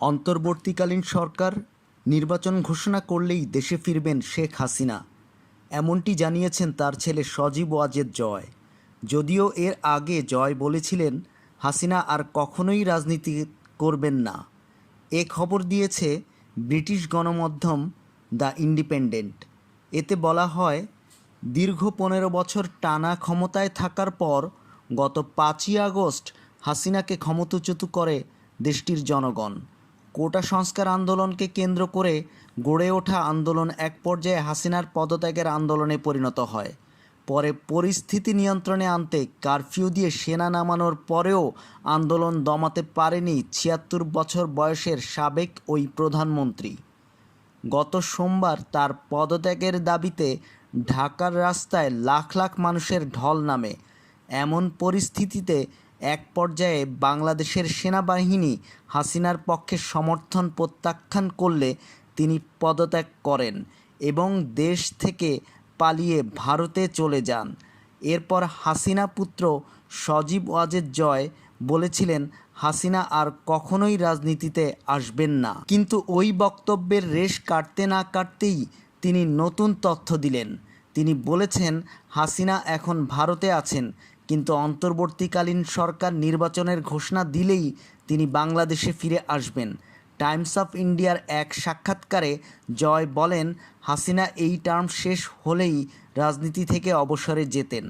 অন্তর্বর্তীকালীন সরকার নির্বাচন ঘোষণা করলেই দেশে ফিরবেন শেখ হাসিনা, এমনটি জানিয়েছেন তার ছেলে সজীব ওয়াজেদ জয়। যদিও এর আগে জয় বলেছিলেন হাসিনা আর কখনোই রাজনীতি করবেন না। এ খবর দিয়েছে ব্রিটিশ গণমাধ্যম দ্য ইন্ডিপেন্ডেন্ট। এতে বলা হয়, দীর্ঘ 15 বছর টানা ক্ষমতায় থাকার পর গত 5ই আগস্ট হাসিনাকে ক্ষমতাচ্যুত করে দেশটির জনগণ। কোটা সংস্কার আন্দোলনকে কেন্দ্র করে গড়ে ওঠা আন্দোলন এক পর্যায়ে হাসিনার পদত্যাগের আন্দোলনে পরিণত হয়। পরে পরিস্থিতি নিয়ন্ত্রণে আনতে কারফিউ দিয়ে সেনা নামানোর পরেও আন্দোলন দমাতে পারেনি 76 বছর বয়সের সাবেক ওই প্রধানমন্ত্রী। গত সোমবার তার পদত্যাগের দাবিতে ঢাকার রাস্তায় লাখ লাখ মানুষের ঢল নামে। এমন পরিস্থিতিতে এক পর্যায়ে বাংলাদেশের সেনাবাহিনী হাসিনার পক্ষে সমর্থন প্রত্যাখ্যান করলে তিনি পদত্যাগ করেন এবং দেশ থেকে পালিয়ে ভারতে চলে যান। এরপর হাসিনা পুত্র সজীব ওয়াজেদ জয় বলেছিলেন হাসিনা আর কখনোই রাজনীতিতে আসবেন না। কিন্তু ওই বক্তব্যের রেশ কাটতে না কাটতেই তিনি নতুন তথ্য দিলেন। তিনি বলেছেন হাসিনা এখন ভারতে আছেন, কিন্তু অন্তর্বর্তীকালীন সরকার নির্বাচনের ঘোষণা দিলেই তিনি বাংলাদেশে ফিরে আসবেন। টাইমস অফ ইন্ডিয়ার এক সাক্ষাৎকারে জয় বলেন, হাসিনা এই টার্ম শেষ হলেই রাজনীতি থেকে অবসরে যেতেন।